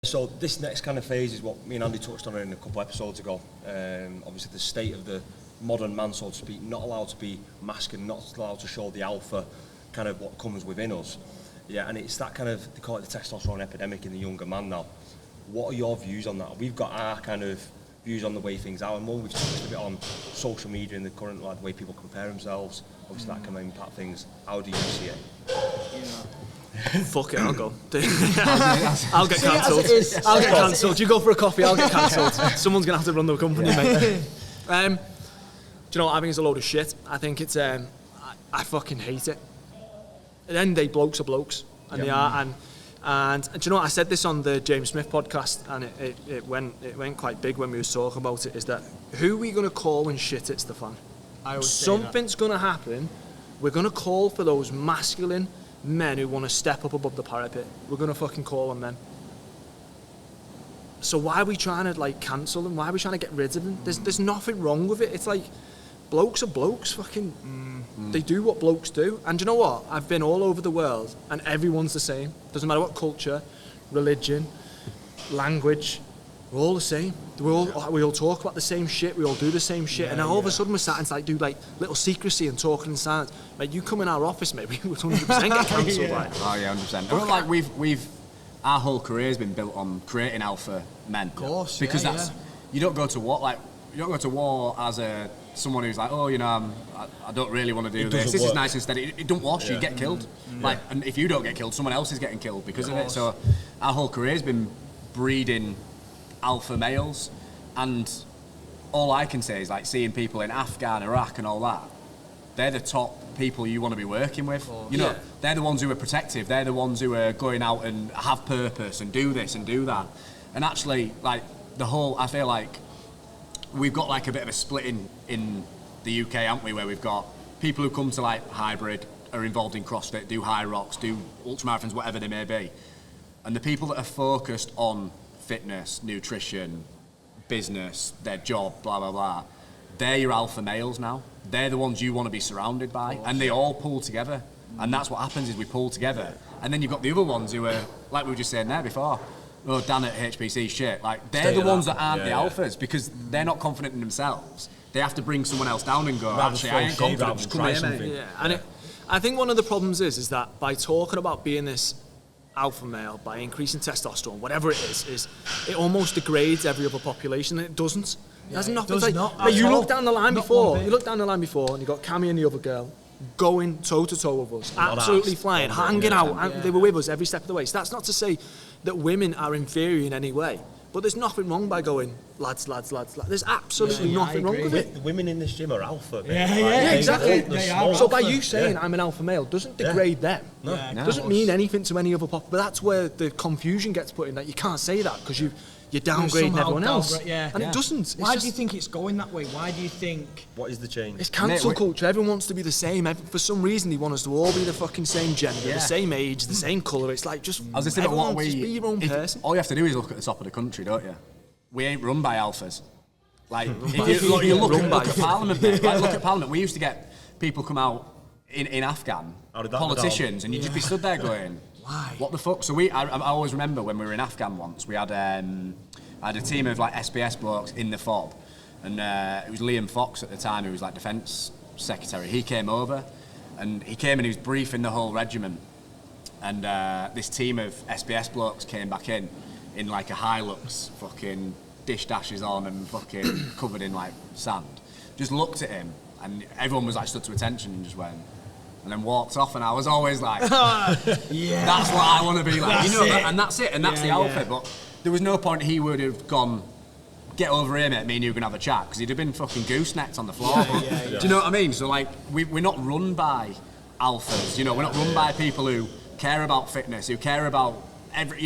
So this next kind of phase is what me and Andy touched on in a couple of episodes ago. Obviously the state of the modern man, so to speak, not allowed to be masculine, not allowed to show the alpha, kind of what comes within us. Yeah, and it's that kind of, they call it the testosterone epidemic in the younger man now. What are your views on that? We've got our kind of views on the way things are, and one we've touched a bit on social media and the current the way people compare themselves. Obviously that can impact things. How do you see it? Fuck it, I'll go. I'll get cancelled. I'll get cancelled. You go for a coffee, I'll get cancelled. Someone's going to have to run the company, mate. Do you know what? I think it's a load of shit. I think it's... I fucking hate it. At the end of the day, blokes are blokes. And they are. And do you know what? I said this on the James Smith podcast, and it went quite big when we were talking about it, is that who are we going to call when shit hits the fan? Something's going to happen. We're going to call for those masculine men who want to step up above the parapet. We're going to fucking call on them. So why are we trying to like cancel them? Why are we trying to get rid of them? There's nothing wrong with it. It's like blokes are blokes. Fucking they do what blokes do. And do you know what? I've been all over the world and everyone's the same. Doesn't matter what culture, religion, language. We're all the same. We all talk about the same shit. We all do the same shit. And then all of a sudden we're starting to like do like little secrecy and talking in silence. Mate, you come in our office, mate, we would 100% get cancelled. Like. Oh yeah, 100%. But like we've our whole career has been built on creating alpha men. Of course. Because you don't go to war as someone who's like, oh, you know, I don't really want to do this. This is nice and steady. It don't wash. You get killed. Like, and if you don't get killed, someone else is getting killed because of it. So our whole career has been breeding alpha males, and all I can say is like seeing people in Afghan, Iraq and all that, they're the top people you want to be working with. You know, they're the ones who are protective, they're the ones who are going out and have purpose and do this and do that. And actually, like, I feel like we've got like a bit of a split in the UK, haven't we, where we've got people who come to like hybrid, are involved in CrossFit, do high rocks, do ultramarathons, whatever they may be, and the people that are focused on fitness, nutrition, business, their job, blah, blah, blah. They're your alpha males now. They're the ones you want to be surrounded by. And they all pull together. And that's what happens is we pull together. And then you've got the other ones who are, like we were just saying there before, oh, Dan at HPC, shit. Like, they're the ones that aren't the alphas because they're not confident in themselves. They have to bring someone else down and go, actually, I ain't confident, just come here, mate. Yeah, and I think one of the problems is that by talking about being this alpha male, by increasing testosterone, whatever it is it almost degrades every other population, and it doesn't. It has nothing to like, you look down the line before, and you got Cammy and the other girl going toe-to-toe with us, absolutely flying, hanging out, they were with us every step of the way. So that's not to say that women are inferior in any way, but there's nothing wrong by going, lads. There's absolutely nothing wrong with it. The women in this gym are alpha. Yeah, exactly. So by you saying I'm an alpha male doesn't degrade them. No. Doesn't mean anything to any other pop. But that's where the confusion gets put in, that you can't say that because you're downgrading everyone else. And it doesn't. Why do you think it's going that way? Why do you think... What is the change? It's cancel culture. Everyone wants to be the same. For some reason, they want us to all be the fucking same gender, the same age, the same colour. It's like just everyone just be your own person. All you have to do is look at the top of the country, don't you? We ain't run by alphas. Like, if you look at Parliament, mate. Like, look at Parliament. We used to get people come out in Afghan, politicians, and you'd just be stood there going, why? What the fuck? So I always remember when we were in Afghan once, we had a team of like SBS blokes in the FOB, and it was Liam Fox at the time, who was like Defence Secretary. He came over, and he was briefing the whole regiment, and this team of SBS blokes came back in like a Hilux, fucking dish dashes on and fucking covered in like sand. Just looked at him, and everyone was like stood to attention and just went, and then walked off. And I was always like, that's what I want to be like, and that's it, and that's the alpha. But there was no point he would have gone, get over here, mate, me and you can have a chat, because he'd have been fucking goosenecked on the floor. Do you know what I mean? So like, we're not run by alphas, we're not run by people who care about fitness, who care about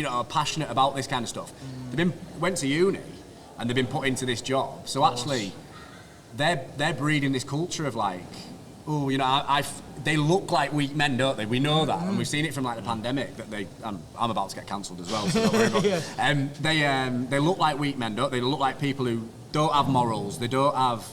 are passionate about this kind of stuff. They went to uni and they've been put into this job. So actually, they're breeding this culture of like, oh, they look like weak men, don't they? We know that, and we've seen it from like the pandemic that I'm about to get cancelled as well. So don't worry about. They look like weak men, don't they? They look like people who don't have morals. They don't have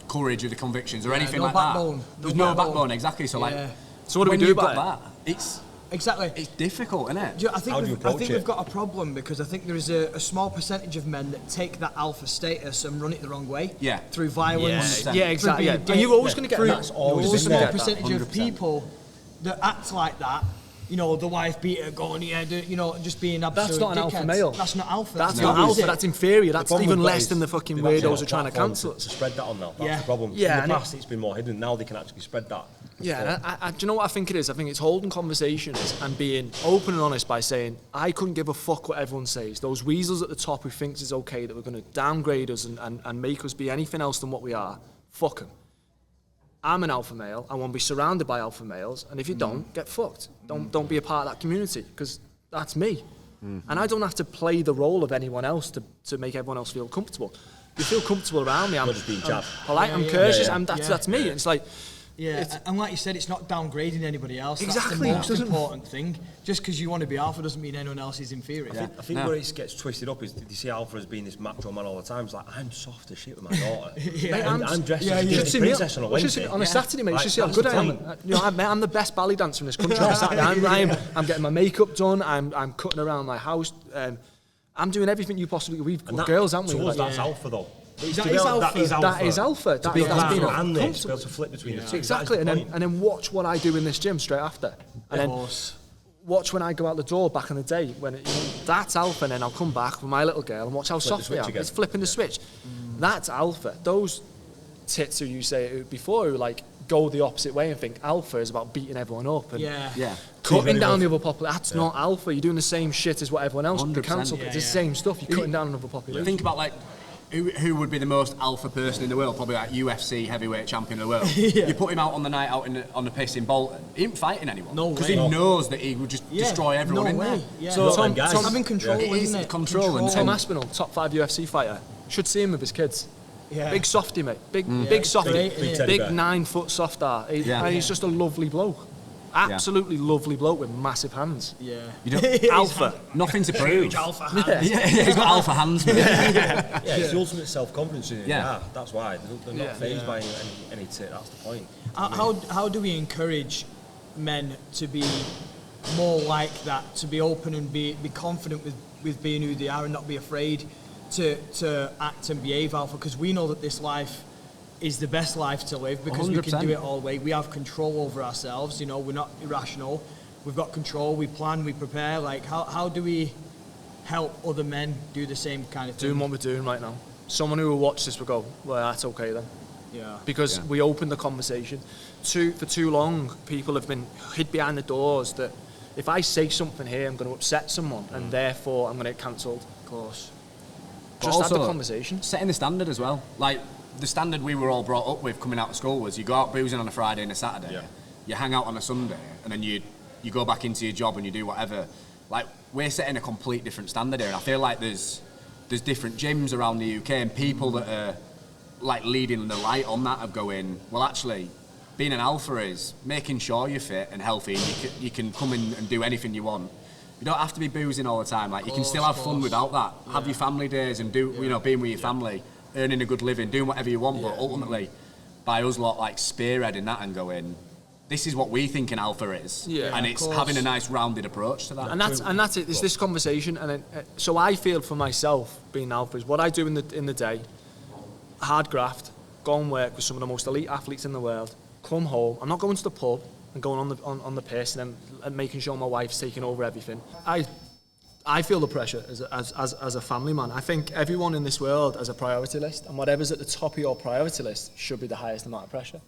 courage or the convictions or anything like that. There's no backbone, exactly. So like, so what do we do about that? Exactly. It's difficult, isn't it? I think we've got a problem because I think there is a small percentage of men that take that alpha status and run it the wrong way. Yeah. Through violence. Yeah, exactly. Yeah. And you're always going to get that. That's always There's a been small there. percentage of 100%. people that act like that. You know, the wife beater going, just being absolute That's not an alpha dickheads. male. That's not alpha. That's not not alpha. is it? That's inferior. That's problem even we've got less is than the fucking they've actually weirdos got are trying to platforms cancel us. to spread that on now. That's Yeah. the problem. Yeah, In and the past, it's been more hidden. Now they can actually spread that. Yeah, and do you know what I think it is? I think it's holding conversations and being open and honest by saying, I couldn't give a fuck what everyone says. Those weasels at the top who thinks it's okay that we're going to downgrade us and make us be anything else than what we are, fuck them. I'm an alpha male. I want to be surrounded by alpha males. And if you don't, get fucked. Don't be a part of that community because that's me. And I don't have to play the role of anyone else to make everyone else feel comfortable. You feel comfortable around me. I'm just being Chad. polite. I'm courteous. That's me. It's like... Yeah, and like you said, it's not downgrading anybody else. Exactly. That's the most important thing. Just because you want to be alpha doesn't mean anyone else is inferior. I think where it gets twisted up is you see Alpha as being this macho man all the time. It's like, I'm soft as shit with my daughter. I'm dressed as a Disney princess on a Wednesday. On a Saturday, mate, you should see how that's good the I am. point. You know, I'm the best ballet dancer in this country on a Saturday. I'm getting my makeup done. I'm cutting around my house. I'm doing everything you possibly. We've got girls, haven't we? To us, Like, that's Alpha though. That is alpha. That is alpha. To be able to being and this, to be comfortable. able to flip between the two. Exactly, and then watch what I do in this gym straight after, and then watch when I go out the door back in the day when that's alpha, and then I'll come back with my little girl and watch how soft they are. It's flipping the switch. That's alpha. Those tits who you say before who like go the opposite way and think alpha is about beating everyone up and cutting down the other population. That's not alpha. You're doing the same shit as what everyone else. The 100%. council, it's the same stuff. You're cutting down another population. Think about like who would be the most alpha person in the world? Probably like UFC heavyweight champion of the world. You put him out on the night out on the piss in Bolton. He ain't fighting anyone. No because way. he knows that he would just destroy everyone in there. Yeah. So Tom having control, isn't it? Control. And Tom Aspinall, top 5 UFC fighter, should see him with his kids. Yeah. Big softy, mate. Big softy. Big teddy bear. 9 foot soft art. He's just a lovely bloke. Absolutely lovely bloke with massive hands. Yeah. You don't, Alpha. Nothing to prove. Alpha. Yeah, he's got alpha hands. Mate. Yeah, it's the ultimate self-confidence in it. Yeah. Yeah, that's why. They're not fazed by any tit, that's the point. How do we encourage men to be more like that, to be open and be confident with being who they are and not be afraid to act and behave alpha? Because we know that this life is the best life to live because 100%. We can do it all the way. We have control over ourselves, we're not irrational. We've got control, we plan, we prepare. Like, how do we help other men do the same kind of thing? Doing what we're doing right now. Someone who will watch this will go, well, that's okay then. Yeah. Because we opened the conversation. For too long, people have been hid behind the doors that if I say something here, I'm going to upset someone and therefore I'm going to get cancelled. Of course. Just have the conversation. Setting the standard as well. Like, the standard we were all brought up with coming out of school was you go out boozing on a Friday and a Saturday, you hang out on a Sunday, and then you go back into your job and you do whatever. Like, we're setting a complete different standard here, and I feel like there's different gyms around the UK and people that are like leading the light on that of going, well, actually, being an alpha is making sure you're fit and healthy and you can come in and do anything you want. You don't have to be boozing all the time. Like, you can still have fun without that. Have your family days and do, being with your family, earning a good living, doing whatever you want, but ultimately, by us lot, like, spearheading that and going, this is what we think an alpha is. And it's having a nice rounded approach to that. And that's it. It's this conversation. And then, so I feel for myself, being alpha, is what I do in the day, hard graft, go and work with some of the most elite athletes in the world, come home. I'm not going to the pub and going on the piss and then making sure my wife's taking over everything. I feel the pressure as a family man. I think everyone in this world has a priority list, and whatever's at the top of your priority list should be the highest amount of pressure.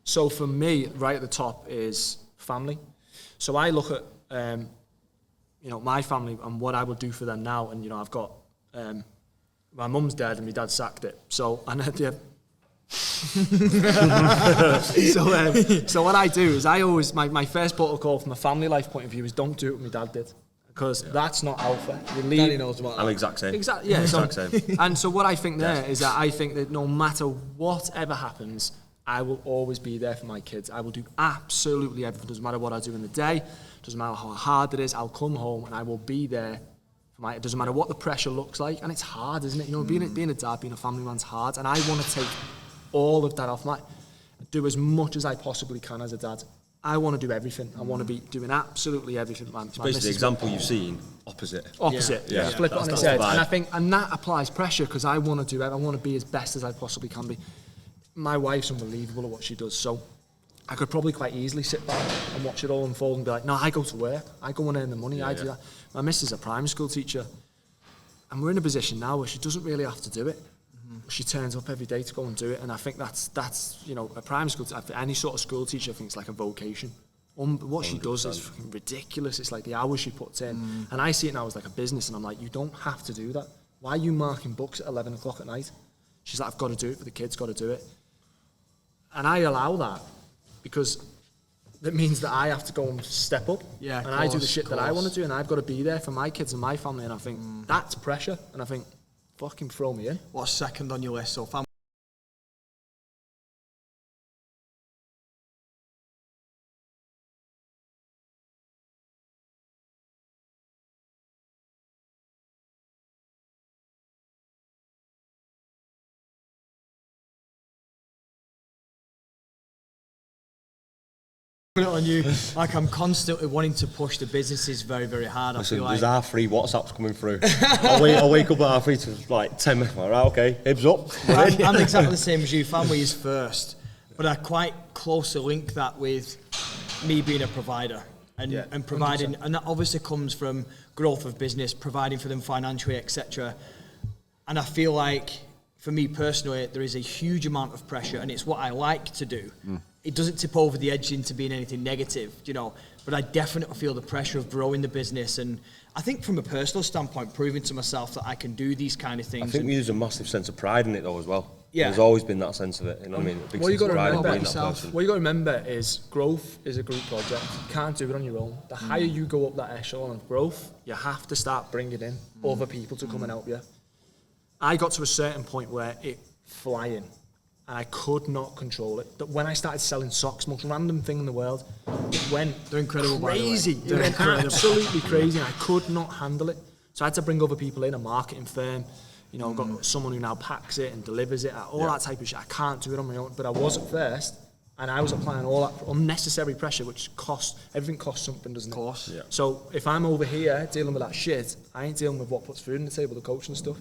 So for me, right at the top is family. So I look at my family and what I will do for them now, and I've got my mum's dead and my dad sacked it. So so what I do is I always my first protocol from a family life point of view is don't do what my dad did. Because that's not alpha. Daddy knows about that. I'm the exact same. Exactly. Yeah. Exact same. And so what I think there is that I think that no matter whatever happens, I will always be there for my kids. I will do absolutely everything. Doesn't matter what I do in the day. Doesn't matter how hard it is. I'll come home and I will be there for my. It doesn't matter what the pressure looks like, and it's hard, isn't it? Being a dad, being a family man's hard, and I want to take all of that off do as much as I possibly can as a dad. I want to do everything. I want to be doing absolutely everything. Basically, the example you've seen, opposite. Opposite. Yeah. Flip it on its head. And that applies pressure because I want to do it. I want to be as best as I possibly can be. My wife's unbelievable at what she does, so I could probably quite easily sit back and watch it all unfold and be like, no, I go to work. I go and earn the money. I do that. My missus is a primary school teacher, and we're in a position now where she doesn't really have to do it. She turns up every day to go and do it, and I think that's you know, a primary school, any sort of school teacher, I think it's like a vocation. What she does is fucking ridiculous. It's like the hours she puts in, and I see it now as like a business, and I'm like, you don't have to do that. Why are you marking books at 11 o'clock at night? She's like, I've got to do it for the kids, got to do it. And I allow that because that means that I have to go and step up, and I do the shit that I want to do, and I've got to be there for my kids and my family, and I think that's pressure, and I think, fucking throw me in. What's second on your list? So family. On you, like I'm constantly wanting to push the businesses very, very hard. Listen, I feel like there's R3 WhatsApps coming through. I'll wake up at R3 to like 10 minutes. All right, okay, Hibs up. I'm exactly the same as you. Family is first, but I quite closely link that with me being a provider and providing, 100%. And that obviously comes from growth of business, providing for them financially, etc. And I feel like, for me personally, there is a huge amount of pressure, and it's what I like to do. It doesn't tip over the edge into being anything negative, you know, but I definitely feel the pressure of growing the business, and I think from a personal standpoint, proving to myself that I can do these kind of things. I think we use a massive sense of pride in it though as well. Yeah. There's always been that sense of it, you know what I mean? A big What you sense got of to pride in remember being that yourself. person. What you got to remember is growth is a group project. You can't do it on your own. The higher you go up that echelon of growth, you have to start bringing in other people to come and help you. I got to a certain point where it flying, and I could not control it. But when I started selling socks, most random thing in the world, it went They're incredible, crazy. by the way. It went absolutely crazy, and I could not handle it. So I had to bring other people in, a marketing firm. You know, I've got someone who now packs it and delivers it, all that type of shit. I can't do it on my own, but I was at first, and I was applying all that unnecessary pressure, which everything costs something, doesn't it? Of course. Yeah. So if I'm over here dealing with that shit, I ain't dealing with what puts food on the table, the coaching and stuff.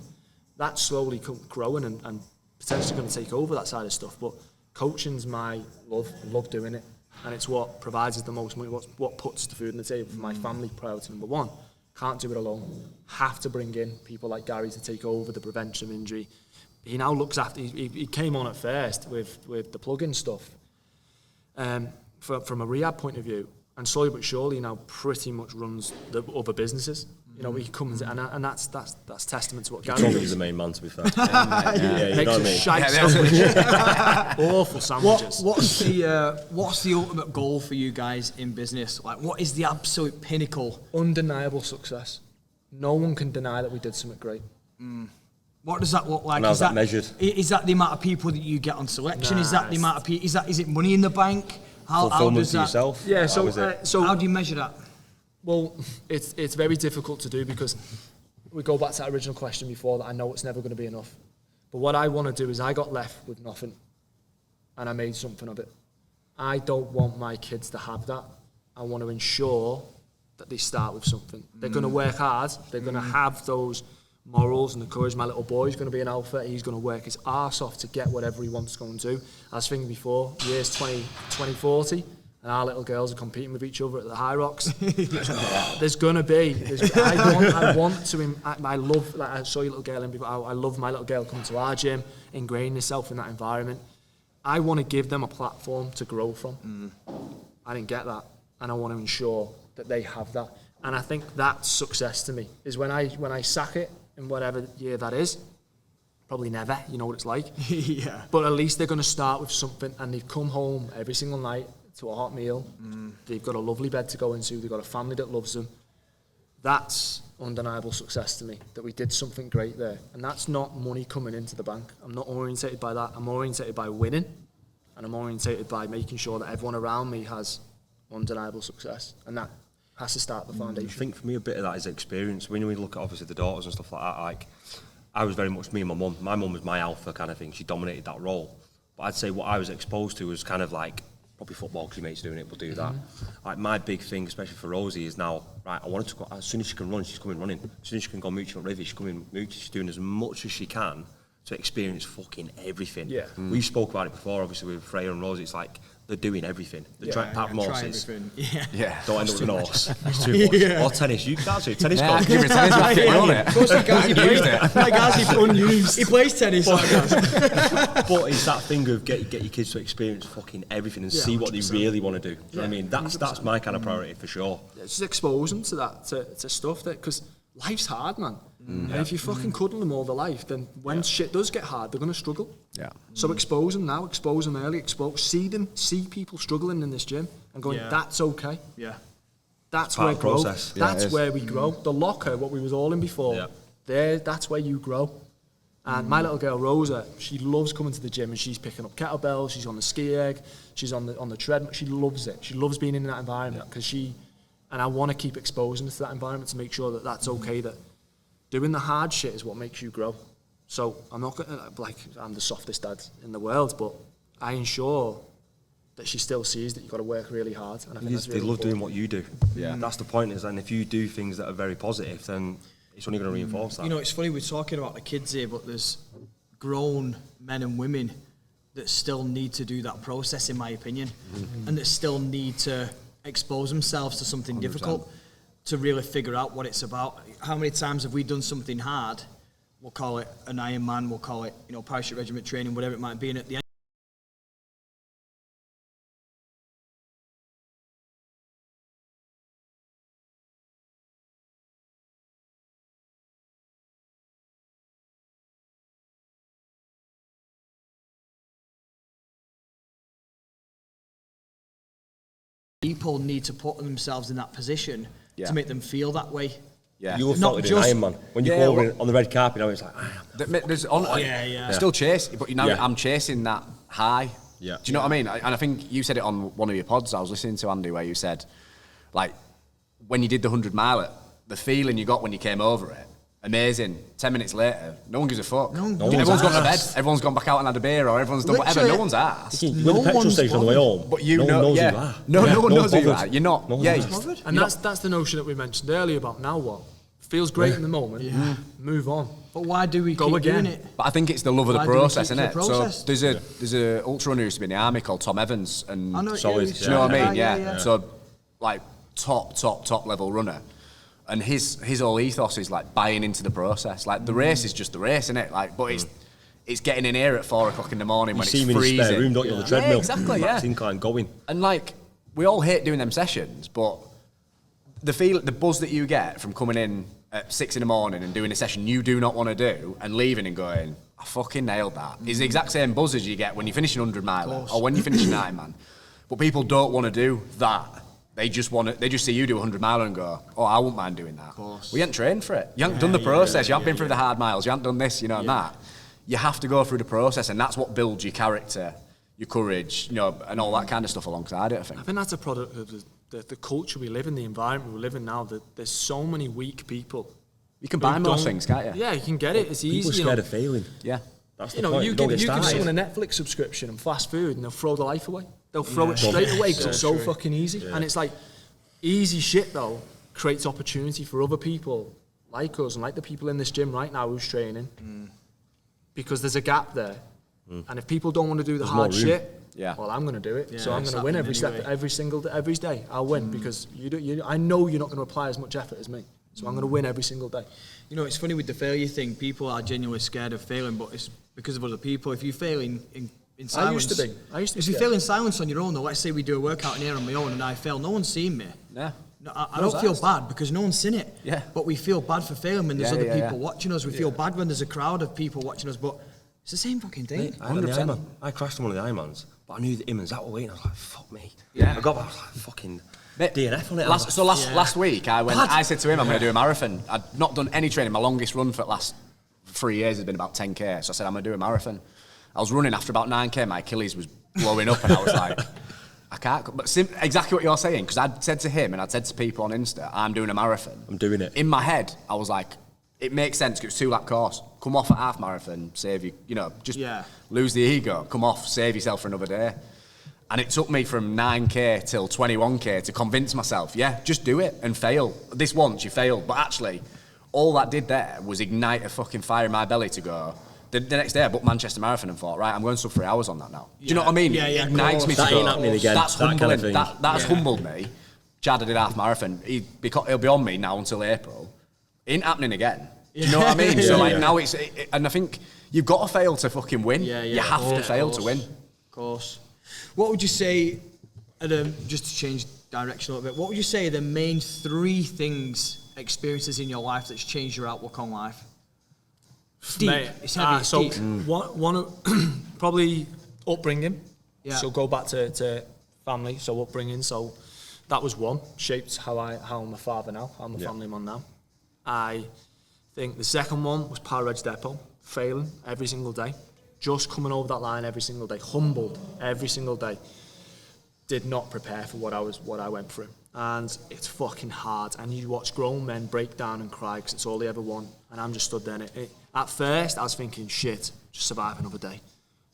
That's slowly growing and potentially going to take over that side of stuff, but coaching's my love. I love doing it, and it's what provides us the most money, what puts the food on the table for my family. Priority number one. Can't do it alone. Have to bring in people like Gary to take over the prevention of injury. He now looks after. He came on at first with the plug-in stuff, from a rehab point of view, and slowly but surely now pretty much runs the other businesses. You know, he comes in, and that's testament to what Gary Tommy's does. the main man, to be fair. Yeah, you Makes know a what I mean? shite sandwich. Awful sandwiches. What's the ultimate goal for you guys in business? Like, what is the absolute pinnacle? Undeniable success. No one can deny that we did something great. What does that look like? And how's that measured? Is that the amount of people that you get on selection? Nah, Is that the amount of people? Is it money in the bank? How Fulfillment does to that? yourself? Yeah, How so is it? How do you measure that? Well, it's very difficult to do because we go back to that original question before that I know it's never going to be enough. But what I want to do is I got left with nothing and I made something of it. I don't want my kids to have that. I want to ensure that they start with something. They're going to work hard. They're going to have those morals and the courage. My little boy's going to be an alpha. He's going to work his arse off to get whatever he wants to go and do. I was thinking before, years 2040, and our little girls are competing with each other at the High Rocks. There's gonna be. I want to. I love. Like I saw your little girl in before. I love my little girl coming to our gym, ingraining herself in that environment. I want to give them a platform to grow from. I didn't get that, and I want to ensure that they have that. And I think that's success to me. Is when I sack it in whatever year that is. Probably never. You know what it's like. Yeah. But at least they're gonna start with something, and they've come home every single night to a hot meal. They've got a lovely bed to go into. They've got a family that loves them. That's undeniable success to me, that we did something great there. And that's not money coming into the bank. I'm not orientated by that. I'm orientated by winning, and I'm orientated by making sure that everyone around me has undeniable success. And that has to start the foundation. I think for me a bit of that is experience. When we look at obviously the daughters and stuff like that, like I was very much me and my mum. My mum was my alpha kind of thing. She dominated that role. But I'd say what I was exposed to was kind of like I'll be football because your mate's doing it, we'll do that. Like my big thing, especially for Rosie, is now, right, I want her to go, as soon as she can run, she's coming running. As soon as she can go mooching on Rivi, she's coming mooching. She's doing as much as she can to experience fucking everything. Yeah. We spoke about it before, obviously, with Freya and Rosie. It's like, they're doing everything. They're trying to pack horses. Yeah. Don't end up with an horse. It's too much. Or tennis. You can actually tennis court. Give me a tennis racket, on it. Of course, he's unused. He plays tennis. But it's that thing of get your kids to experience fucking everything and see what they really want to do. You know what I mean? That's my kind of priority for sure. Just expose them to that, to stuff that, because life's hard, man. And if you fucking cuddle them all their life, then when shit does get hard, they're going to struggle. Yeah. So expose them now, expose them early, see people struggling in this gym and going, that's okay. Yeah. That's part where of the grow. process. That's where we grow. The locker, what we was all in before, that's where you grow. And my little girl Rosa, she loves coming to the gym and she's picking up kettlebells, she's on the ski erg, she's on the treadmill. She loves it. She loves being in that environment because and I want to keep exposing her to that environment to make sure that that's okay, that doing the hard shit is what makes you grow. So I'm not going to, like, I'm the softest dad in the world, but I ensure that she still sees that you've got to work really hard. And I think that's really they love important. doing what you do. Yeah. That's the point, is, and if you do things that are very positive, then it's only going to reinforce that. You know, it's funny we're talking about the kids here, but there's grown men and women that still need to do that process, in my opinion, and that still need to expose themselves to something 100%. Difficult to really figure out what it's about. How many times have we done something hard? We'll call it an Ironman, we'll call it, parachute regiment training, whatever it might be, and at the end, people need to put themselves in that position to make them feel that way. Yeah. You will felt it in Ironman. When you go over on the red carpet, it's like, there's still chase, but I'm chasing that high. Yeah. Do you know what I mean? And I think you said it on one of your pods I was listening to, Andy, where you said, like, when you did the 100 mile, the feeling you got when you came over it, amazing. 10 minutes later, no one gives a fuck. Everyone's gone to bed. Everyone's gone back out and had a beer, or everyone's done whatever. No one's asked. You went to the petrol station on the way home. But you know, knows who you are. No one knows who you are. You're not. And that's the notion that we mentioned earlier about now what feels great in the moment. Move on. But why do we go keep again? Doing it? But I think it's the love of the process, isn't it? So there's a ultra runner who used to be in the army called Tom Evans, and do you know what I mean? Yeah. So like top level runner. And his whole ethos is like buying into the process. Like the race is just the race, isn't it? Like, but it's getting in here at 4 o'clock in the morning when it's freezing. You see him in his spare room, don't you, on the treadmill? Yeah, exactly. Max incline going. And like, we all hate doing them sessions, but the buzz that you get from coming in at 6 in the morning and doing a session you do not want to do and leaving and going, I fucking nailed that, is the exact same buzz as you get when you finish an 100 miler or when you finish an Ironman. But people don't want to do that. They just see you do a 100 miler and go, oh, I wouldn't mind doing that. Well, you haven't trained for it. You haven't done the process. You haven't been through the hard miles. You haven't done this, and that. You have to go through the process, and that's what builds your character, your courage, and all that kind of stuff alongside it, I think. I think that's a product of the culture we live in, the environment we live in now, that there's so many weak people. You can buy most things, can't you? Yeah, you can get it. It's easy. People are scared of failing. Yeah. That's the point. You give someone a Netflix subscription and fast food, and they'll throw their life away. They'll throw it straight away because it's so fucking easy. Yeah. And it's like, easy shit, though, creates opportunity for other people like us and like the people in this gym right now who's training. Because there's a gap there. And if people don't want to do the hard shit, well, I'm going to do it. Yeah, so I'm going to win every day. I'll win because I know you're not going to apply as much effort as me. So I'm going to win every single day. You know, it's funny with the failure thing. People are genuinely scared of failing, but it's because of other people. If you fail in silence... I used to be If you fail in silence on your own, though, let's say we do a workout in here on my own and I fail, no one's seen me. Yeah. No, I don't feel bad because no one's seen it. Yeah. But we feel bad for failing when there's other people watching us. We feel bad when there's a crowd of people watching us, but it's the same fucking thing. Mate, 100%. I crashed on one of the Ironmans, but I knew that Immons that were waiting. I was like, fuck me. Yeah. I got back, I was like, fucking... DNF on it. Last week, I said to him, I'm going to do a marathon. I'd not done any training. My longest run for the last 3 years has been about 10k. So I said, I'm going to do a marathon. I was running after about 9k. My Achilles was blowing up, and I was like, I can't. But exactly what you're saying, because I'd said to him and I'd said to people on Insta, I'm doing a marathon. I'm doing it. In my head, I was like, it makes sense because it's 2 lap course. Come off at half marathon, save you, just lose the ego. Come off, save yourself for another day. And it took me from 9k till 21k to convince myself, yeah, just do it and fail. This once, you failed. But actually, all that did there was ignite a fucking fire in my belly to go. The next day I booked Manchester Marathon and thought, right, I'm going sub 3 hours on that now. Do you know what I mean? Yeah, It ignites me to that go. ain't happening again. That's That kind humbling. of thing. That's humbled me. Jada did half marathon. He'll be on me now until April. Ain't happening again. Do you know what I mean? So like now and I think you've got to fail to fucking win. You have to fail to win. Of course. What would you say, just to change direction a little bit, what would you say are the main 3 experiences in your life that's changed your outlook on life? Deep. Mate, It's heavy, it's so deep. one of probably upbringing. Yeah. So go back to family. So upbringing. So that was one, shaped how I'm a father now, how I'm a family man now. I think the second one was Power Edge Depot, failing every single day, just coming over that line every single day, humbled every single day. Did not prepare for what I went through, and it's fucking hard. And you watch grown men break down and cry because it's all they ever want, and I'm just stood there. And at first, I was thinking, shit, just survive another day,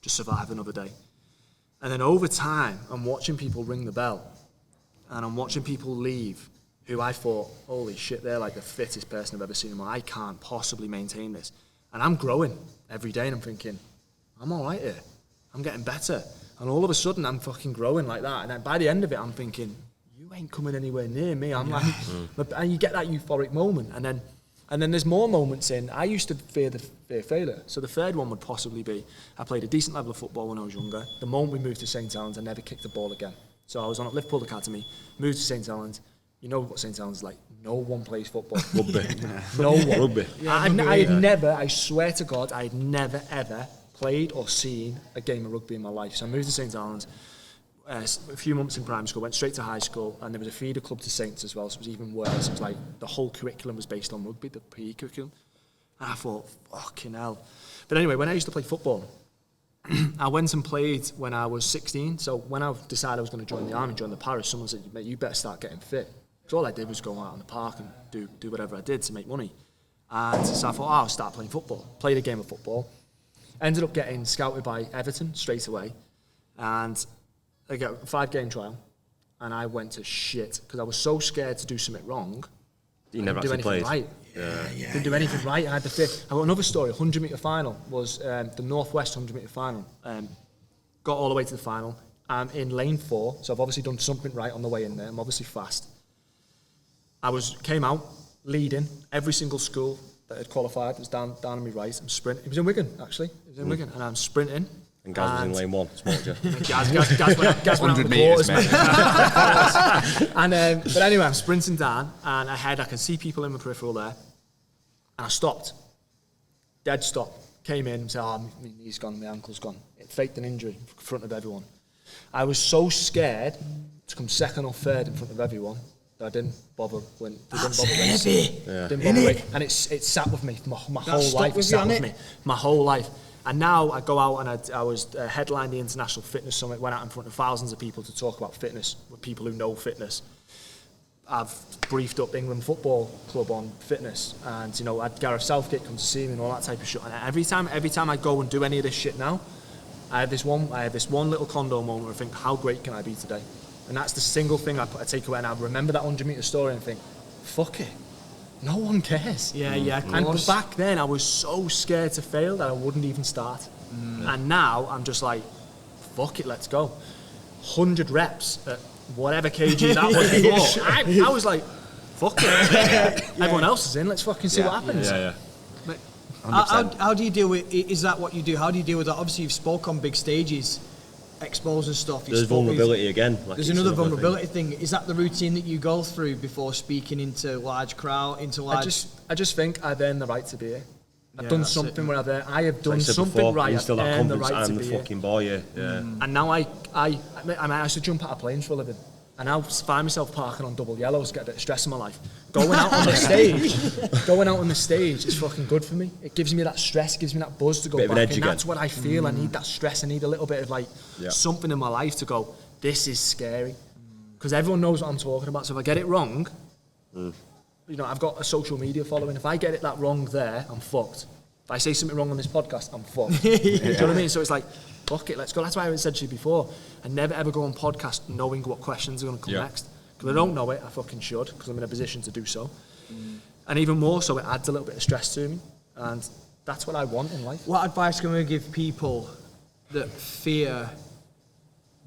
just survive another day. And then over time, I'm watching people ring the bell, and I'm watching people leave who I thought, holy shit, they're like the fittest person I've ever seen in my life. I can't possibly maintain this. And I'm growing every day, and I'm thinking, I'm all right here. I'm getting better. And all of a sudden, I'm fucking growing like that. And then by the end of it, I'm thinking, you ain't coming anywhere near me. I'm like, and you get that euphoric moment. And then there's more moments in, I used to fear failure. So the third one would possibly be, I played a decent level of football when I was younger. The moment we moved to St. Helens, I never kicked the ball again. So I was on at Liverpool Academy, moved to St. Helens. You know what St. Helens is like. No one plays football. Rugby. No one. Rugby. I had never, I swear to God, I had never, ever played or seen a game of rugby in my life. So I moved to St. Helens, a few months in primary school, went straight to high school, and there was a feeder club to Saints as well, so it was even worse. It was like the whole curriculum was based on rugby, the PE curriculum. And I thought, fucking hell. But anyway, when I used to play football, I went and played when I was 16. So when I decided I was going to join the army, join the Paras, someone said, mate, you better start getting fit. So all I did was go out in the park and do whatever I did to make money. And so I thought, I'll start playing football. Played a game of football. Ended up getting scouted by Everton straight away. And I got a 5-game trial. And I went to shit because I was so scared to do something wrong. You never didn't do actually anything played. right. Didn't do anything right. I had the fit. I got another story. 100-metre final was the Northwest 100-metre final. Got all the way to the final. I'm in lane 4, so I've obviously done something right on the way in there. I'm obviously fast. Came out leading every single school that had qualified. It was down on my right. I'm sprinting. It was in Wigan, actually. It was in Wigan, and I'm sprinting. And Gaz was in lane 1, smoked you. Gaz went out 100 the metres, quarters, mate. And but anyway, I'm sprinting down, and I can see people in my peripheral there, and I stopped. Dead stop. Came in and said, my knee's gone, my ankle's gone. It faked an injury in front of everyone. I was so scared to come second or third in front of everyone that I didn't bother when didn't bother when, and it sat with me my whole life. It sat with me my whole life. And now I go out and I was headlined the International Fitness Summit, went out in front of thousands of people to talk about fitness with people who know fitness. I've briefed up England Football Club on fitness, and I had Gareth Southgate come to see me and all that type of shit. And every time I go and do any of this shit now, I have this one little condo moment where I think, how great can I be today? And that's the single thing I take away. And I remember that 100-metre story and think, fuck it. No one cares. And back then, I was so scared to fail that I wouldn't even start. And now, I'm just like, fuck it, let's go. 100 reps at whatever kg that was before. I was like, fuck it. Everyone else is in, let's fucking see what happens. How do you deal with, is that what you do? How do you deal with that? Obviously, you've spoke on big stages, expos and stuff. There's vulnerability again. There's another vulnerability thing. Is that the routine that you go through before speaking into large crowd, I just think I've earned the right to be here. I've done something where I have done something right. I've earned the right to be here. Fucking boy, And now I used to jump out of planes for a living. And I find myself parking on double yellows, get a bit of stress in my life. Going out on the stage is fucking good for me. It gives me that stress, gives me that buzz to go back. And that's what I feel. I need that stress. I need a little bit of something in my life to go, this is scary. Because everyone knows what I'm talking about. So if I get it wrong, I've got a social media following. If I get it that wrong there, I'm fucked. If I say something wrong on this podcast, I'm fucked. Do you know what I mean? So it's like, fuck it, let's go. That's why I said to you before, I never ever go on podcast knowing what questions are going to come next. Because I don't know it, I fucking should, because I'm in a position to do so. And even more so, it adds a little bit of stress to me. And that's what I want in life. What advice can we give people that fear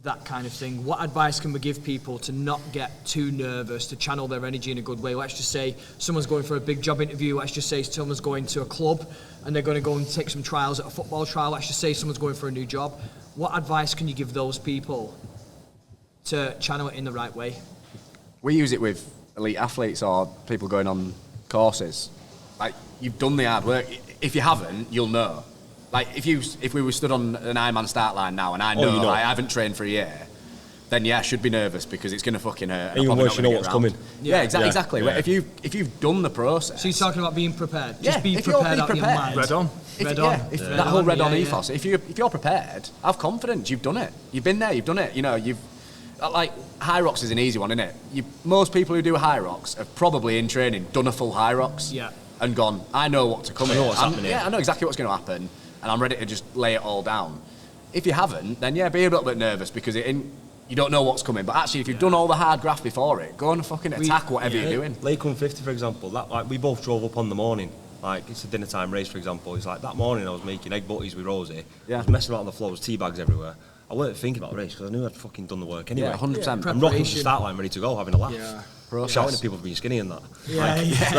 that kind of thing? What advice can we give people to not get too nervous, to channel their energy in a good way? Let's just say someone's going for a big job interview. Let's just say someone's going to a club and they're going to go and take some trials at a football trial. Let's just say someone's going for a new job. What advice can you give those people to channel it in the right way? We use it with elite athletes or people going on courses. Like, you've done the hard work. If you haven't, you'll know. Like, if we were stood on an Ironman start line now and I know, I haven't trained for a year, then yeah, I should be nervous because it's going to fucking hurt. Even worse, you know what's coming. Yeah, exactly. Yeah. If you've done the process. So you're talking about being prepared. Yeah, Just be if you're prepared out of your mind. Red on. That whole red on ethos. If you're prepared, have confidence. You've done it. You've been there. You've done it. You know, like, high rocks is an easy one, isn't it? Most people who do high rocks have probably in training done a full high rocks. Yeah. And gone, I know what to come in. I know what's happening. Yeah, I know exactly what's going to happen, and I'm ready to just lay it all down. If you haven't, then yeah, be a little bit nervous because you don't know what's coming. But actually, if you've done all the hard graft before it, go and fucking attack whatever you're doing. Lake 150, for example, we both drove up on the morning. Like, it's a dinner time race, for example. It's like that morning I was making egg butties with Rosie. Yeah. I was messing around on the floor, there was tea bags everywhere. I weren't thinking about the race because I knew I'd fucking done the work anyway. Yeah, 100%. I'm rocking to the start line ready to go, having a laugh. Yeah. Shouting at people for being skinny and that. Yeah,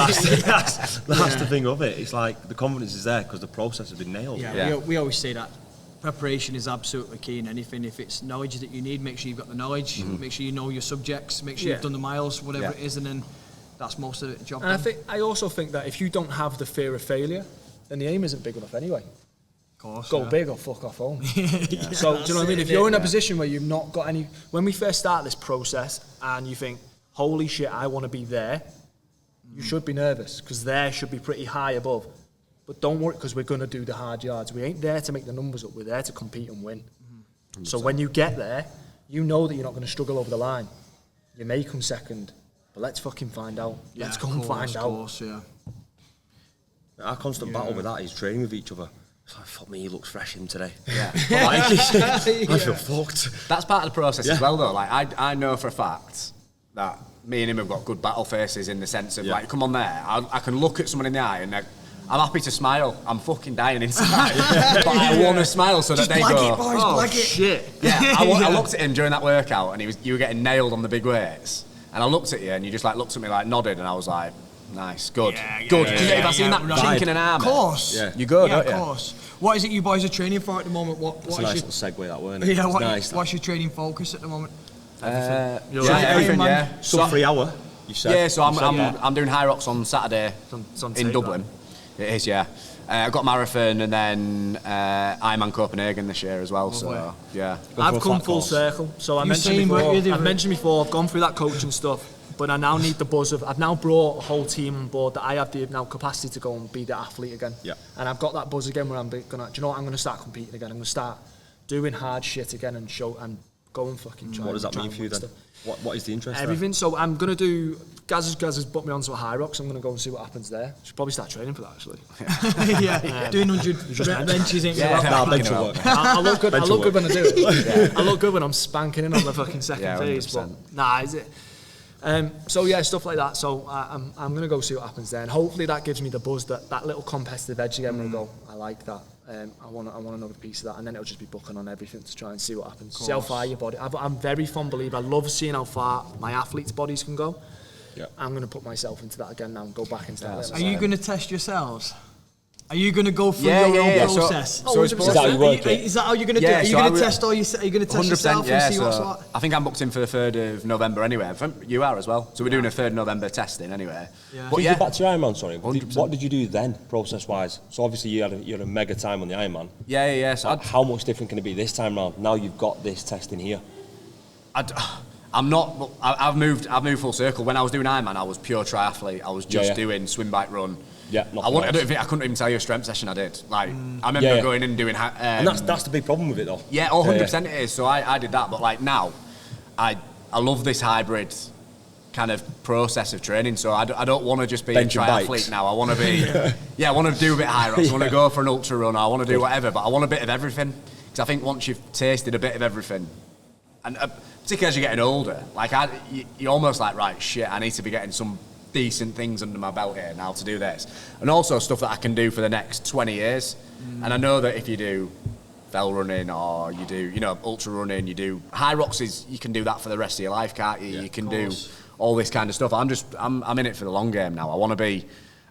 That's the thing of it. It's like the confidence is there because the process has been nailed. Yeah. We always say that preparation is absolutely key in anything. If it's knowledge that you need, make sure you've got the knowledge, make sure you know your subjects, make sure you've done the miles, whatever it is, and then that's most of the job done. And I also think that if you don't have the fear of failure, then the aim isn't big enough anyway. Of course, Go big or fuck off home. So, do you know what I mean? If you're in a position where you've not got any... When we first start this process and you think, holy shit, I want to be there, you should be nervous because there should be pretty high above. But don't worry because we're going to do the hard yards. We ain't there to make the numbers up. We're there to compete and win. So when you get there, you know that you're not going to struggle over the line. You may come second, but let's fucking find out. Let's go and find out. Of course, yeah. Our constant battle with that is training with each other. It's like, fuck me, he looks fresh in today. Yeah. I feel fucked. That's part of the process as well, though. Like, I know for a fact that me and him have got good battle faces in the sense of, like, come on there, I can look at someone in the eye and I'm happy to smile. I'm fucking dying inside. But I want to smile so that they go, Boys, Shit. Yeah, I looked at him during that workout and you were getting nailed on the big weights. And I looked at you and you just, like, looked at me, like, nodded, and I was like, nice, good. Good. If I seen that chink in an arm, of course. Yeah. You go, don't of you? course. What is it you boys are training for at the moment? That's a nice little segue, that, weren't it? Yeah, Nice, what's your training focus at the moment? Everything, yeah. Sub 3 hour, you said. Yeah, so I'm doing high rocks on Saturday in Dublin. It is, yeah. I've got marathon and then Ironman Copenhagen this year as well. So yeah, I've come full circle. So I mentioned before, I've gone through that coaching stuff, but I now need the buzz of. I've now brought a whole team on board that I have the now capacity to go and be the athlete again. Yeah. And I've got that buzz again where I'm gonna. Do you know what? I'm gonna start competing again. I'm gonna start doing hard shit again and go and fucking try. What does that mean for you then? What is the interest? Everything. There? So I'm gonna do. Gaz has put me onto a high rocks. I'm gonna go and see what happens there. Should probably start training for that actually. Doing 100 benches ain't bench will work. I look good. I look good when I do it. I look good when I'm spanking in on the fucking second phase. But is it? So yeah, stuff like that. So I'm gonna go see what happens there, and hopefully that gives me the buzz, that little competitive edge again. Where I go, I like that. I want another piece of that, and then it'll just be booking on everything to try and see what happens. See how far your body. I'm very fond believer. I love seeing how far my athletes' bodies can go. Yeah. I'm going to put myself into that again now and go back into that. Are you going to test yourselves? Are you going to go through your own process? So is that how you work it? Is that how you're going to do it? Are you going to test all your? Are you going to test yourself and see what's what? I think I'm booked in for the 3rd of November anyway. I think you are as well. So we're doing a 3rd of November testing anyway. Yeah. But back to Ironman, sorry. What did you do then, process-wise? So obviously you had a mega time on the Ironman. Yeah. So how much different can it be this time round? Now you've got this testing here. I'm not. I've moved full circle. When I was doing Ironman, I was pure triathlete. I was just doing swim, bike, run. Yeah, I couldn't even tell you a strength session I did. Like I remember going in and doing. And that's the big problem with it, though. Yeah, 100% it is. So I did that, but like now, I love this hybrid kind of process of training. So I don't want to just be Benching a triathlete bikes. now. I want to be, I want to do a bit of high rocks. I want to go for an ultra run. I want to do whatever, but I want a bit of everything. Because I think once you've tasted a bit of everything, and particularly as you're getting older, like you're almost like, right, shit, I need to be getting some decent things under my belt here now to do this. And also stuff that I can do for the next 20 years. And I know that if you do fell running or you do, ultra running, you do high rocks, you can do that for the rest of your life, can't you? You can do all this kind of stuff. I'm in it for the long game now. I want to be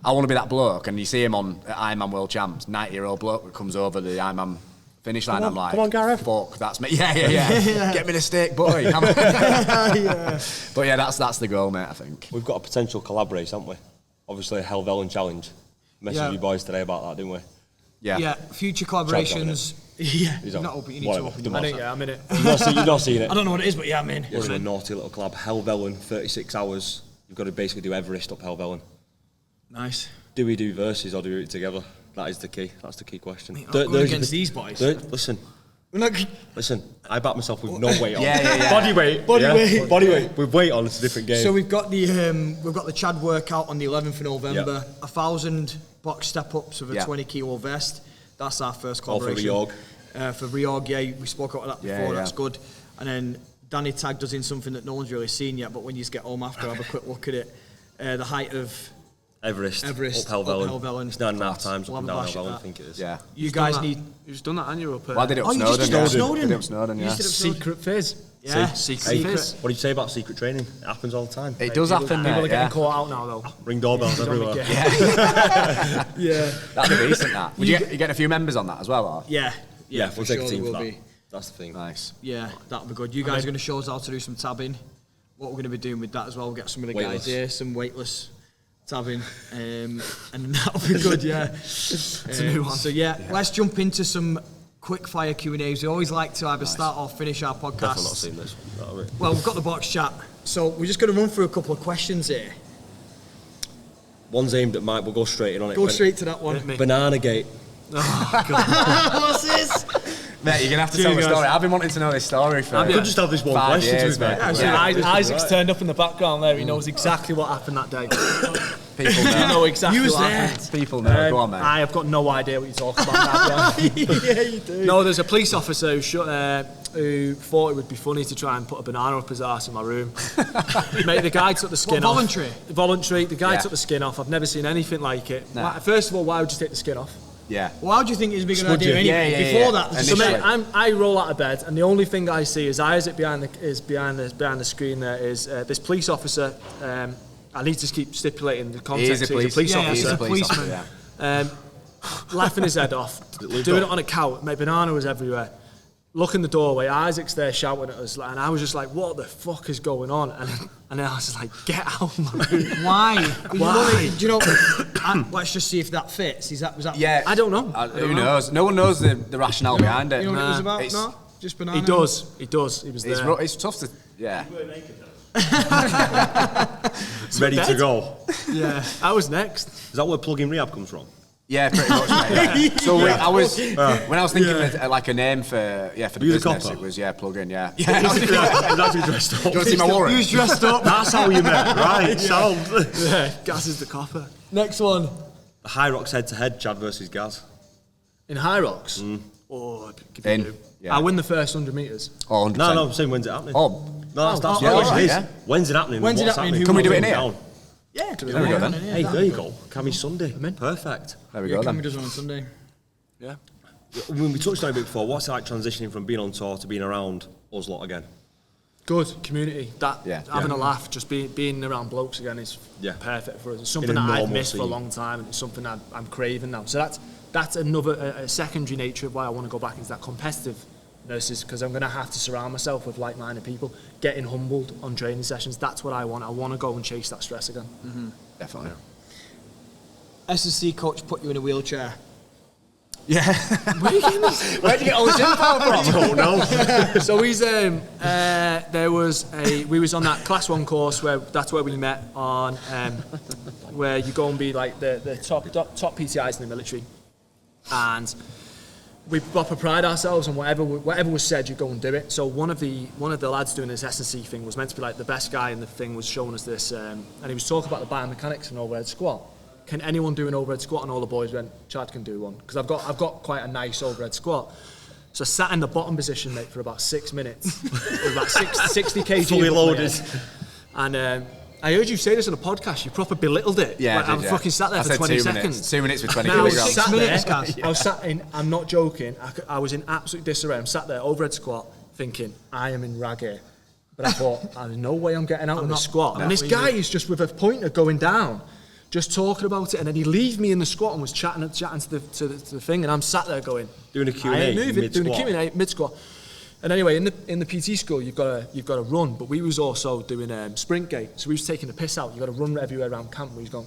that bloke, and you see him on Ironman World Champs, 90-year-old bloke that comes over the Ironman finish line. I'm like, come on, Gareth. Fuck, that's me. Yeah. Get me the steak, boy. But yeah, that's the goal, mate, I think. We've got a potential collaboration, haven't we? Obviously, a Helvellyn challenge. Messaged you boys today about that, didn't we? Yeah. Future collaborations. Yeah. He's on. Not open. You need Whatever, to open don't your matter. mouth. I'm in it. You've not seen it. I don't know what it is, but yeah, I'm in. It's a naughty little collab. Helvellyn, 36 hours. You've got to basically do Everest up Helvellyn. Nice. Do we do versus or do we do it together? That is the key. That's the key question. We're going against these boys. Listen, I back myself with no weight on. Yeah. Body weight. Body weight. With weight on, it's a different game. So we've got the Chad workout on the 11th of November. 1,000 box step ups with a 20 kilo vest. That's our first collaboration. All for Reorg, we spoke about that before. Yeah. That's good. And then Danny tagged us in something that no one's really seen yet, but when you get home after, have a quick look at it. The height of Everest, up up Helvellyn. Helvellyn. It's 9.5 times We'll up and have a down bash at Helvellyn, that. I think it is. Yeah. You guys need. You've just done that, and you're up. Well, I did it up Oh, you Snowdon. just did it up yeah. Snowdon? Did it up Snowdon, yeah. You just did it up Secret fizz. Yeah. Secret fizz. What do you say about secret training? It happens all the time. It does happen, People are mate, getting caught out now, though. Ring doorbells everywhere. Yeah. That'd be decent, that. Would you get a few members on that as well, or? Yeah. Yeah, we'll take a team there for will that. be. That's the thing. Nice. Yeah, that'll be good. You guys are going to show us how to do some tabbing. What we're going to be doing with that as well. We'll get some of the Weightless. guys here, some weightless tabbing, and that'll be good. Yeah, it's a new one. So let's jump into some quick fire Q&As. We always like to either start or finish our Definitely not podcast. seen this one. Not really. Well, we've got the box chat, so we're just going to run through a couple of questions here. One's aimed at Mike. We'll go straight in on it. Go straight to that one. Banana Gate. What's this? Mate, you're going to have to tell the story. I've been wanting to know this story for We could just have this one 5 question to years, be fair. mate. Isaac's turned up in the background there. He knows exactly what happened that day. People You know. know exactly You was what there. happened. People know. Go on, mate. I have got no idea what you're talking about. Yeah, you do. No, there's a police officer who thought it would be funny to try and put a banana up his arse in my room. Mate, the guy took the skin off. voluntary? Voluntary. The guy Yeah. took the skin off. I've never seen anything like it. No. First of all, why would you take the skin off? Yeah. Well, how do you think it's a big an Would idea you? anyway? Yeah, Before yeah. that, So Initially. mate, I roll out of bed, and the only thing I see is Isaac behind the screen. There is this police officer. I need to keep stipulating the He context. is a police He's a Yeah, police he's officer. a policeman. Yeah. Laughing his head off, doing it on a couch. Mate, banana was everywhere. Look in the doorway. Isaac's there shouting at us, and I was just like, "What the fuck is going on?" And then I was just like, "Get out of my room!" Why? Why? Do you know? Let's just see if that fits. Was that? Yeah. I don't know. Who knows? No one knows the rationale behind it. You know what it was Nah, about? it's- No, just banana. He does. He does. He was there. It's tough to. Yeah. Ready to go. Yeah, I was next. Is that where plug-in rehab comes from? Yeah, pretty much. Mate, yeah. So when I was thinking of, like a name for the Were you the business, copper? it was plug in. Yeah. He's actually dressed up. Do you want to see my warrant? Who's dressed up? That's how you met, right? Sound. Yeah, Gaz is the copper. Next one. High Rocks head-to-head, Chad versus Gaz. In High Rocks? Oh, I'd give In, you two. yeah. I win the first 100 metres. Oh, 100%. No, I'm saying when's it happening? Oh, No, that's yeah, what all right, it is. yeah. When's it happening? When's it What's happening? Who Can we do it in here? Down? Yeah. there we go then. Hey, there you go. Cammy Sunday. Perfect. There we Yeah, go Cammy then. does one on Sunday. Yeah. When we touched on it a bit before, what's it like transitioning from being on tour to being around us lot again? Good community. Having a laugh, just being around blokes again is perfect for us. It's something In a that I've normal missed for a scene. long time, and it's something that I'm craving now. So that's another a secondary nature of why I want to go back into that competitiveness, is because I'm going to have to surround myself with like-minded people, getting humbled on training sessions. That's what I want. I want to go and chase that stress again. Definitely. SSC coach put you in a wheelchair. Yeah. Where'd you get all this info from? I don't know. So he's we was on that class 1 course where that's where we met on where you go and be like the top PTIs in the military, and we proper pride ourselves on whatever was said, you go and do it. So one of the lads doing this S&C thing was meant to be like the best guy in the thing, was showing us this, and he was talking about the biomechanics of an overhead squat. Can anyone do an overhead squat? And all the boys went, Chad can do one, because I've got quite a nice overhead squat. So I sat in the bottom position, mate, for about 6 minutes, with about 60 kg fully loaded. And I heard you say this on a podcast. You proper belittled it. Yeah, like, I fucking sat there for 20 seconds. 2 minutes for 20 I was kilograms. sat there. I was sat in. I'm not joking. I was in absolute disarray. I'm sat there, overhead squat, thinking I am in rag here. But I thought, there's no way I'm getting out of the squat. And this guy is just with a pointer going down, just talking about it, and then he leave me in the squat and was chatting to the thing, and I'm sat there going, doing a Q&A, I ain't moving, doing a mid-squat. Q&A mid squat. And anyway, in the PT school, you've got to run, but we was also doing sprint gate, so we was taking the piss out. You've got to run everywhere around camp. We was going,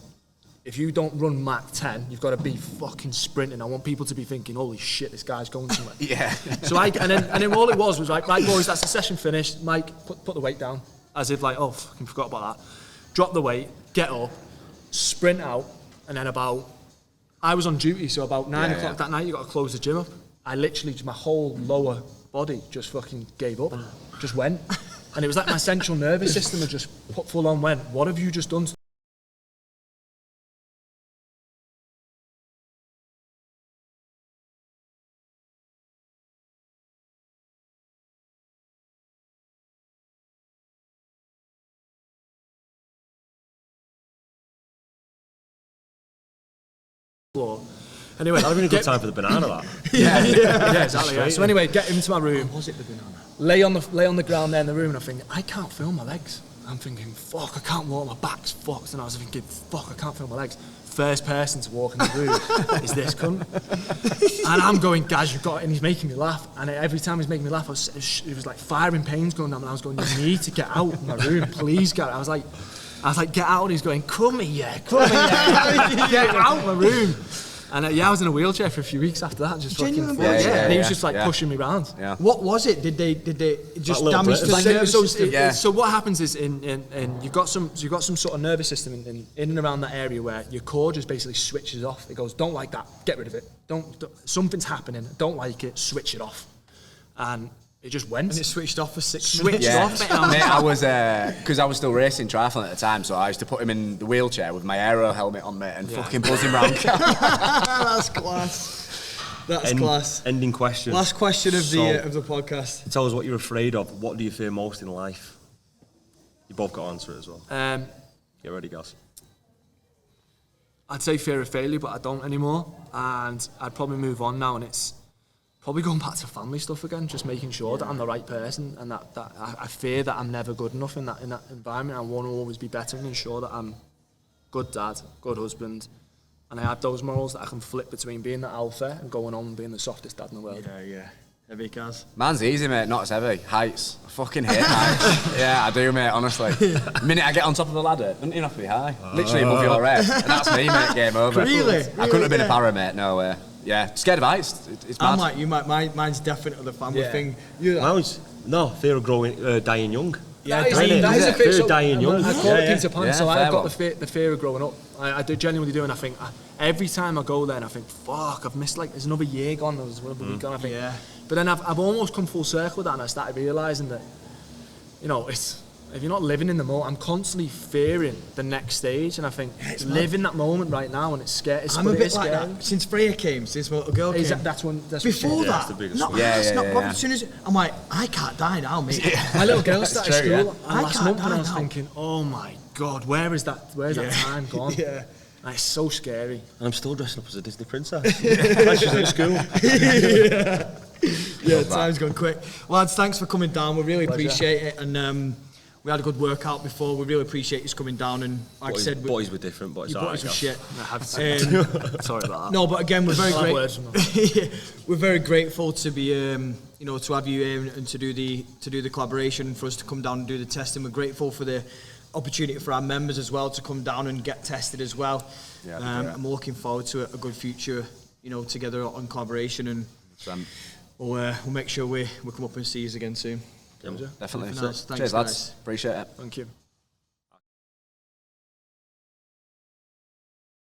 if you don't run Mach 10, you've got to be fucking sprinting. I want people to be thinking, holy shit, this guy's going somewhere. Yeah. So and then all it was like, right boys, that's the session finished. Mike, put the weight down, as if like, oh, fucking forgot about that. Drop the weight, get up, sprint out, and then I was on duty, so about 9 o'clock that night, you got to close the gym up. I literally, my whole lower body just fucking gave up, just went. And it was like my central nervous system had just put full on went, what have you just done? Anyway, That would have been a good time for the banana, that. yeah, exactly. Yeah. So anyway, get into my room. Was it the banana? Lay on the ground there in the room, and I'm thinking, I can't feel my legs. I'm thinking, fuck, I can't walk. My back's fucked. And I was thinking, fuck, I can't feel my legs. First person to walk in the room is this cunt. And I'm going, guys, you've got it. And he's making me laugh. And every time he's making me laugh, it was like firing pains going down. And I was going, you need to get out of my room, please, Gary. I was like, get out. And he's going, come here. Get out of my room. And I was in a wheelchair for a few weeks after that, just fucking fucked. And he was just like pushing me around. Yeah. What was it? Did they just Like damage the nervous system? So what happens is you've got some sort of nervous system in and around that area where your core just basically switches off. It goes, don't like that, get rid of it. Don't something's happening, don't like it, switch it off. And it just went. And it switched off for 6 Switched minutes. off. Mate, I was, because I was still racing triathlon at the time, so I used to put him in the wheelchair with my aero helmet on, mate, and fucking buzz him round. That's class. That's class. Ending question. Last question of the podcast. Tell us what you're afraid of. What do you fear most in life? You both got to answer it as well. Get ready, guys. I'd say fear of failure, but I don't anymore. And I'd probably move on now, and it's probably going back to family stuff again, just making sure that I'm the right person, and that I fear that I'm never good enough in that environment. I want to always be better and ensure that I'm good dad, good husband, and I have those morals that I can flip between being the alpha and going on and being the softest dad in the world. Yeah. Heavy cars. Man's easy, mate, not as heavy. Heights. I fucking hate heights. Yeah, I do, mate, honestly. The minute I get on top of the ladder, doesn't even have to be high. Literally above your head. And that's me, mate, game over. Really? I couldn't have been a para, mate, no way. Yeah, scared of heights. It's bad. I'm like you, mine's definitely the family thing. Fear of dying young. Yeah, that is a fear of dying young. I call it Peter Pan, Yeah, so fair I've got one. the fear of growing up. I do genuinely do, and I think every time I go there and I think, fuck, I've missed, like, there's another year gone, there's another week gone, I think. Yeah. But then I've almost come full circle with that, and I started realising that, you know, it's, if you're not living in the moment, I'm constantly fearing the next stage, and I think live in that moment right now, and it's scary. I'm a bit like that since Freya came, since my little girl came. That's Before that, as soon as I'm like, I can't die now, mate. My little girl started true, school I last can't month, and die I was now. thinking, oh my god, where's that time gone? Yeah. And it's so scary. And I'm still dressing up as a Disney princess. Like she's at school. Yeah, time's gone quick. Lads, thanks for coming down. We really appreciate it, and we had a good workout before. We really appreciate you coming down, and like I said, Boys were different, but it's your alright. boys were shit. Sorry about that. No, but again, we're very I'll have words from grateful. We're very grateful to be, to have you here and to do the collaboration, for us to come down and do the testing. We're grateful for the opportunity for our members as well to come down and get tested as well. Yeah, I'm looking forward to a good future, together on collaboration, and we'll make sure we come up and see you again soon. Definitely. Thanks, Cheers, lads. guys. Appreciate it. Thank you.